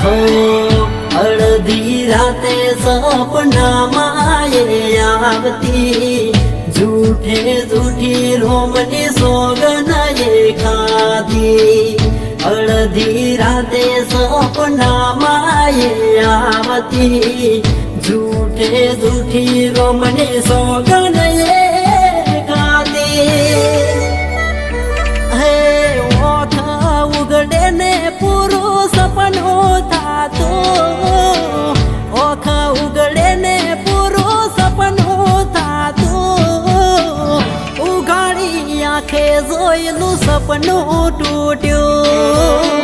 हो અડધી રાતે સપનામાં એ આવતી झूठे झूठी रोमनी सोगन ये खादी અડધી રાતે સપનામાં એ આવતી झूठे झूठी રોમની સોગન એ ખાદી હે ઓઠ ઉગડે ને પૂરું સપનું થાતું ઓખ ઉગડે ને પૂરું સપનું થાતું ઉઘાડી આંખે જોયેલું સપનું તૂટ્યું